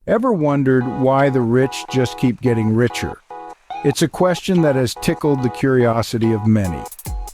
Ever wondered why the rich just keep getting richer? It's a question that has tickled the curiosity of many.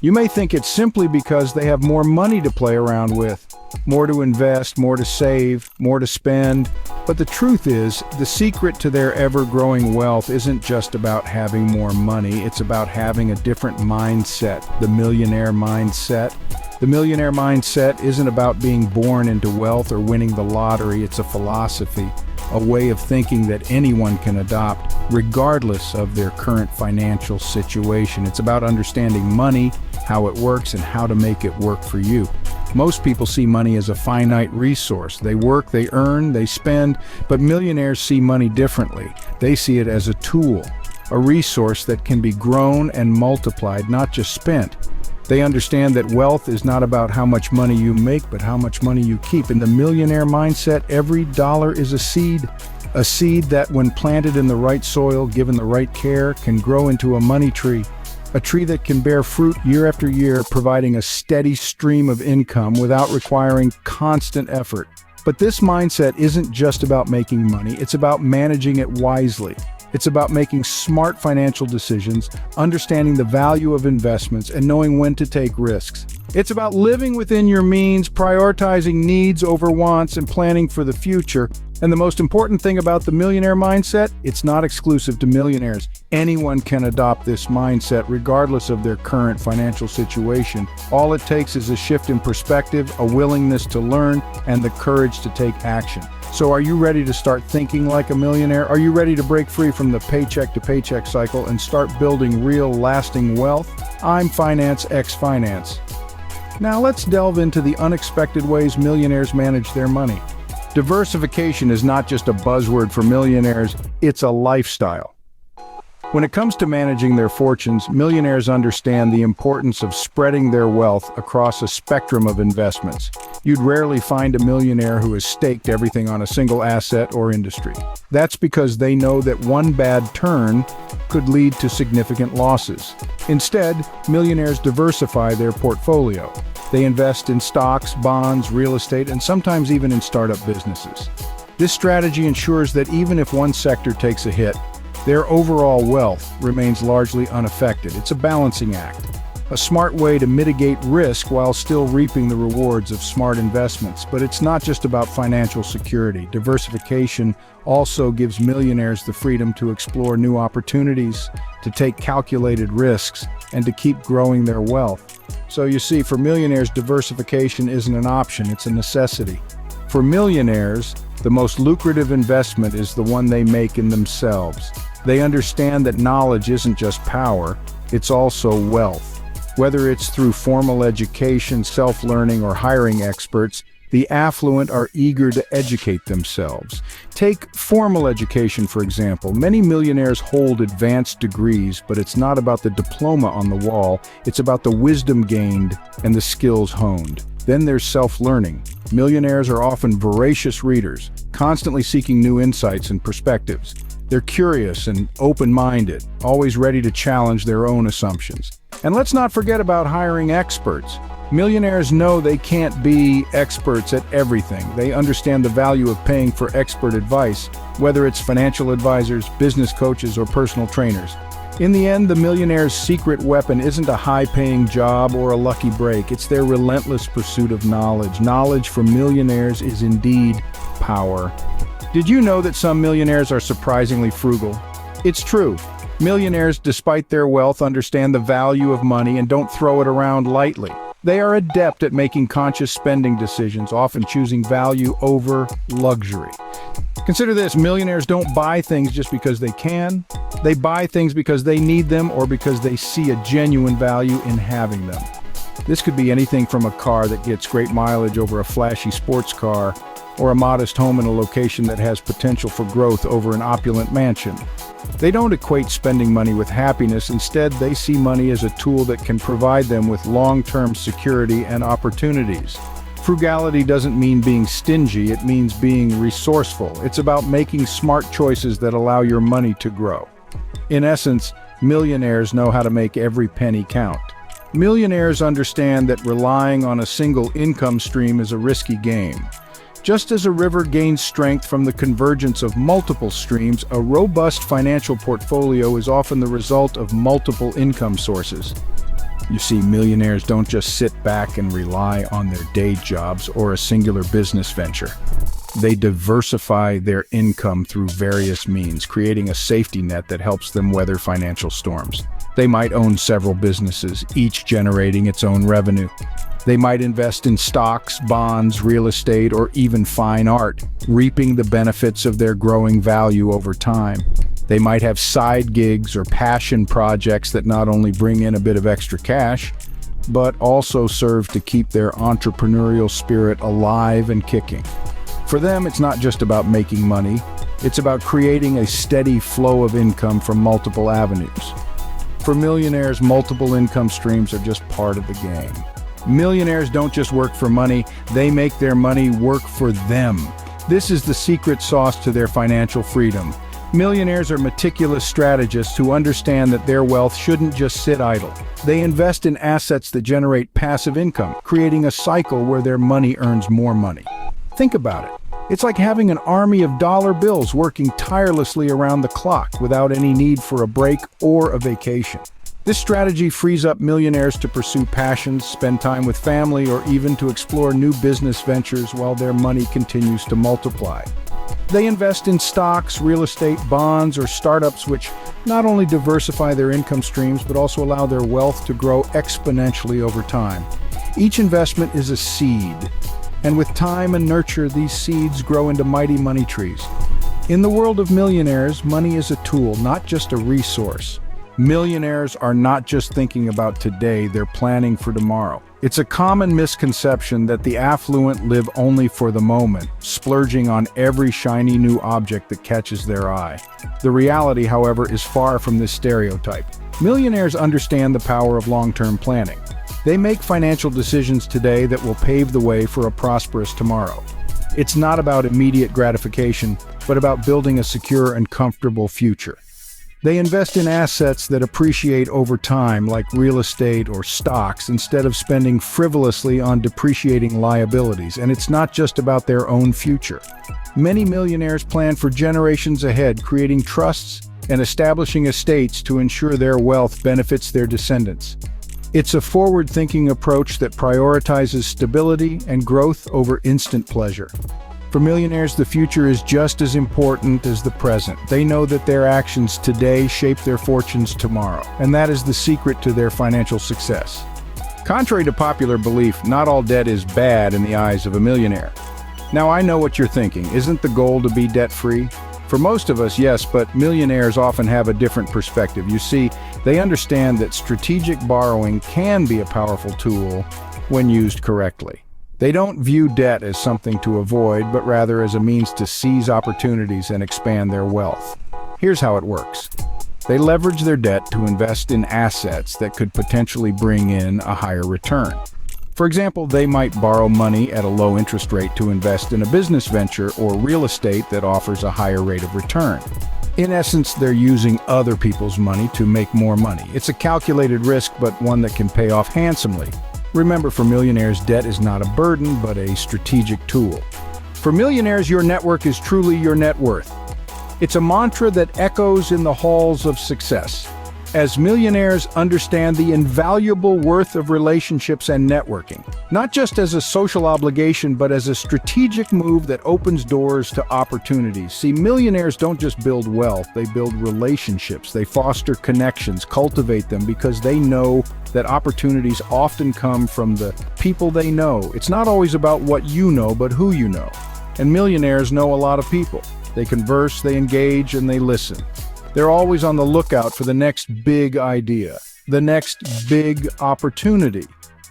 You may think it's simply because they have more money to play around with, more to invest, more to save, more to spend. But the truth is, the secret to their ever-growing wealth isn't just about having more money, it's about having a different mindset, the millionaire mindset. The millionaire mindset isn't about being born into wealth or winning the lottery, it's a philosophy, a way of thinking that anyone can adopt, regardless of their current financial situation. It's about understanding money, how it works, and how to make it work for you. Most people see money as a finite resource. They work, they earn, they spend, but millionaires see money differently. They see it as a tool, a resource that can be grown and multiplied, not just spent. They understand that wealth is not about how much money you make, but how much money you keep. In the millionaire mindset, every dollar is a seed that when planted in the right soil, given the right care, can grow into a money tree. A tree that can bear fruit year after year, providing a steady stream of income without requiring constant effort. But this mindset isn't just about making money, it's about managing it wisely. It's about making smart financial decisions, understanding the value of investments, and knowing when to take risks. It's about living within your means, prioritizing needs over wants, and planning for the future. And the most important thing about the millionaire mindset, it's not exclusive to millionaires. Anyone can adopt this mindset regardless of their current financial situation. All it takes is a shift in perspective, a willingness to learn, and the courage to take action. So are you ready to start thinking like a millionaire? Are you ready to break free from the paycheck to paycheck cycle and start building real, lasting wealth? I'm Finance X Finance. Now let's delve into the unexpected ways millionaires manage their money. Diversification is not just a buzzword for millionaires, it's a lifestyle. When it comes to managing their fortunes, millionaires understand the importance of spreading their wealth across a spectrum of investments. You'd rarely find a millionaire who has staked everything on a single asset or industry. That's because they know that one bad turn could lead to significant losses. Instead, millionaires diversify their portfolio. They invest in stocks, bonds, real estate, and sometimes even in startup businesses. This strategy ensures that even if one sector takes a hit, their overall wealth remains largely unaffected. It's a balancing act, a smart way to mitigate risk while still reaping the rewards of smart investments. But it's not just about financial security. Diversification also gives millionaires the freedom to explore new opportunities, to take calculated risks, and to keep growing their wealth. So you see, for millionaires, diversification isn't an option, it's a necessity. For millionaires, the most lucrative investment is the one they make in themselves. They understand that knowledge isn't just power, it's also wealth. Whether it's through formal education, self-learning, or hiring experts, the affluent are eager to educate themselves. Take formal education, for example. Many millionaires hold advanced degrees, but it's not about the diploma on the wall, it's about the wisdom gained and the skills honed. Then there's self-learning. Millionaires are often voracious readers, constantly seeking new insights and perspectives. They're curious and open-minded, always ready to challenge their own assumptions. And let's not forget about hiring experts. Millionaires know they can't be experts at everything. They understand the value of paying for expert advice, whether it's financial advisors, business coaches, or personal trainers. In the end, the millionaire's secret weapon isn't a high-paying job or a lucky break. It's their relentless pursuit of knowledge. Knowledge for millionaires is indeed power. Did you know that some millionaires are surprisingly frugal? It's true. Millionaires, despite their wealth, understand the value of money and don't throw it around lightly. They are adept at making conscious spending decisions, often choosing value over luxury. Consider this, millionaires don't buy things just because they can. They buy things because they need them or because they see a genuine value in having them. This could be anything from a car that gets great mileage over a flashy sports car, or a modest home in a location that has potential for growth over an opulent mansion. They don't equate spending money with happiness. Instead, they see money as a tool that can provide them with long-term security and opportunities. Frugality doesn't mean being stingy, it means being resourceful. It's about making smart choices that allow your money to grow. In essence, millionaires know how to make every penny count. Millionaires understand that relying on a single income stream is a risky game. Just as a river gains strength from the convergence of multiple streams, a robust financial portfolio is often the result of multiple income sources. You see, millionaires don't just sit back and rely on their day jobs or a singular business venture. They diversify their income through various means, creating a safety net that helps them weather financial storms. They might own several businesses, each generating its own revenue. They might invest in stocks, bonds, real estate, or even fine art, reaping the benefits of their growing value over time. They might have side gigs or passion projects that not only bring in a bit of extra cash, but also serve to keep their entrepreneurial spirit alive and kicking. For them, it's not just about making money, it's about creating a steady flow of income from multiple avenues. For millionaires, multiple income streams are just part of the game. Millionaires don't just work for money, they make their money work for them. This is the secret sauce to their financial freedom. Millionaires are meticulous strategists who understand that their wealth shouldn't just sit idle. They invest in assets that generate passive income, creating a cycle where their money earns more money. Think about it. It's like having an army of dollar bills working tirelessly around the clock without any need for a break or a vacation. This strategy frees up millionaires to pursue passions, spend time with family, or even to explore new business ventures while their money continues to multiply. They invest in stocks, real estate, bonds, or startups which not only diversify their income streams but also allow their wealth to grow exponentially over time. Each investment is a seed, and with time and nurture, these seeds grow into mighty money trees. In the world of millionaires, money is a tool, not just a resource. Millionaires are not just thinking about today, they're planning for tomorrow. It's a common misconception that the affluent live only for the moment, splurging on every shiny new object that catches their eye. The reality, however, is far from this stereotype. Millionaires understand the power of long-term planning. They make financial decisions today that will pave the way for a prosperous tomorrow. It's not about immediate gratification, but about building a secure and comfortable future. They invest in assets that appreciate over time, like real estate or stocks, instead of spending frivolously on depreciating liabilities. And it's not just about their own future. Many millionaires plan for generations ahead, creating trusts and establishing estates to ensure their wealth benefits their descendants. It's a forward-thinking approach that prioritizes stability and growth over instant pleasure. For millionaires, the future is just as important as the present. They know that their actions today shape their fortunes tomorrow, and that is the secret to their financial success. Contrary to popular belief, not all debt is bad in the eyes of a millionaire. Now, I know what you're thinking. Isn't the goal to be debt-free? For most of us, yes, but millionaires often have a different perspective. You see, they understand that strategic borrowing can be a powerful tool when used correctly. They don't view debt as something to avoid, but rather as a means to seize opportunities and expand their wealth. Here's how it works. They leverage their debt to invest in assets that could potentially bring in a higher return. For example, they might borrow money at a low interest rate to invest in a business venture or real estate that offers a higher rate of return. In essence, they're using other people's money to make more money. It's a calculated risk, but one that can pay off handsomely. Remember, for millionaires, debt is not a burden, but a strategic tool. For millionaires, your network is truly your net worth. It's a mantra that echoes in the halls of success. As millionaires understand the invaluable worth of relationships and networking, not just as a social obligation, but as a strategic move that opens doors to opportunities. See, millionaires don't just build wealth, they build relationships. They foster connections, cultivate them, because they know that opportunities often come from the people they know. It's not always about what you know, but who you know. And millionaires know a lot of people. They converse, they engage, and they listen. They're always on the lookout for the next big idea, the next big opportunity.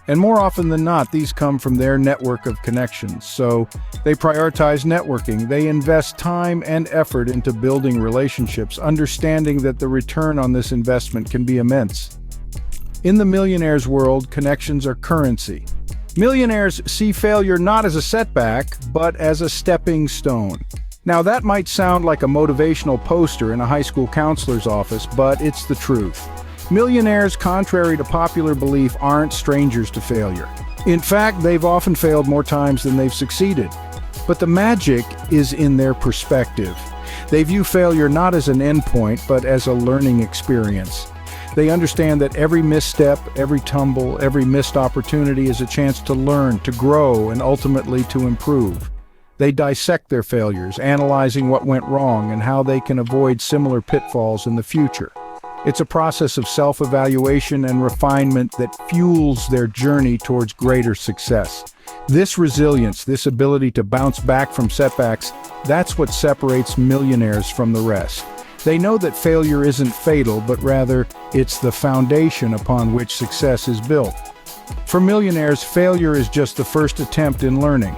And more often than not, these come from their network of connections. So they prioritize networking. They invest time and effort into building relationships, understanding that the return on this investment can be immense. In the millionaires' world, connections are currency. Millionaires see failure not as a setback, but as a stepping stone. Now, that might sound like a motivational poster in a high school counselor's office, but it's the truth. Millionaires, contrary to popular belief, aren't strangers to failure. In fact, they've often failed more times than they've succeeded. But the magic is in their perspective. They view failure not as an endpoint, but as a learning experience. They understand that every misstep, every tumble, every missed opportunity is a chance to learn, to grow, and ultimately to improve. They dissect their failures, analyzing what went wrong and how they can avoid similar pitfalls in the future. It's a process of self-evaluation and refinement that fuels their journey towards greater success. This resilience, this ability to bounce back from setbacks, that's what separates millionaires from the rest. They know that failure isn't fatal, but rather it's the foundation upon which success is built. For millionaires, failure is just the first attempt in learning.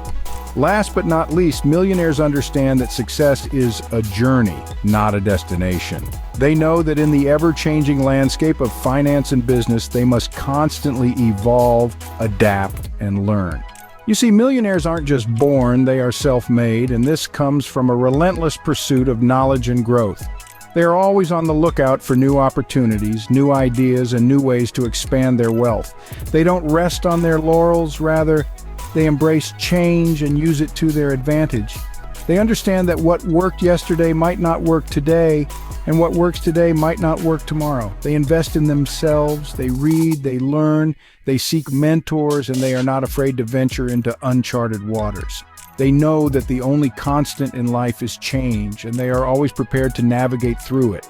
Last but not least, millionaires understand that success is a journey, not a destination. They know that in the ever-changing landscape of finance and business, they must constantly evolve, adapt, and learn. You see, millionaires aren't just born, they are self-made, and this comes from a relentless pursuit of knowledge and growth. They are always on the lookout for new opportunities, new ideas, and new ways to expand their wealth. They don't rest on their laurels, rather, they embrace change and use it to their advantage. They understand that what worked yesterday might not work today, and what works today might not work tomorrow. They invest in themselves, they read, they learn, they seek mentors, and they are not afraid to venture into uncharted waters. They know that the only constant in life is change, and they are always prepared to navigate through it.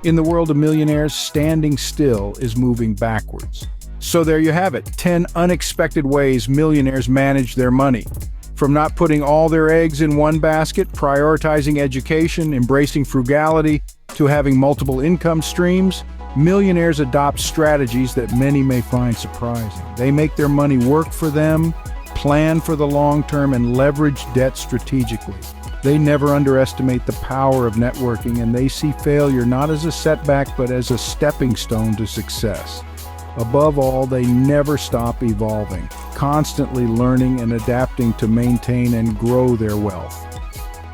In the world of millionaires, standing still is moving backwards. So there you have it, 10 unexpected ways millionaires manage their money. From not putting all their eggs in one basket, prioritizing education, embracing frugality, to having multiple income streams, millionaires adopt strategies that many may find surprising. They make their money work for them, plan for the long term, and leverage debt strategically. They never underestimate the power of networking, and they see failure not as a setback but as a stepping stone to success. Above all, they never stop evolving, constantly learning and adapting to maintain and grow their wealth.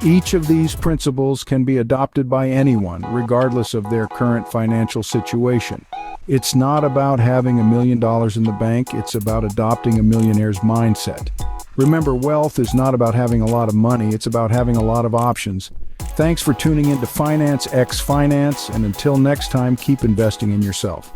Each of these principles can be adopted by anyone, regardless of their current financial situation. It's not about having $1 million in the bank, it's about adopting a millionaire's mindset. Remember, wealth is not about having a lot of money, it's about having a lot of options. Thanks for tuning in to Finance X Finance, and until next time, keep investing in yourself.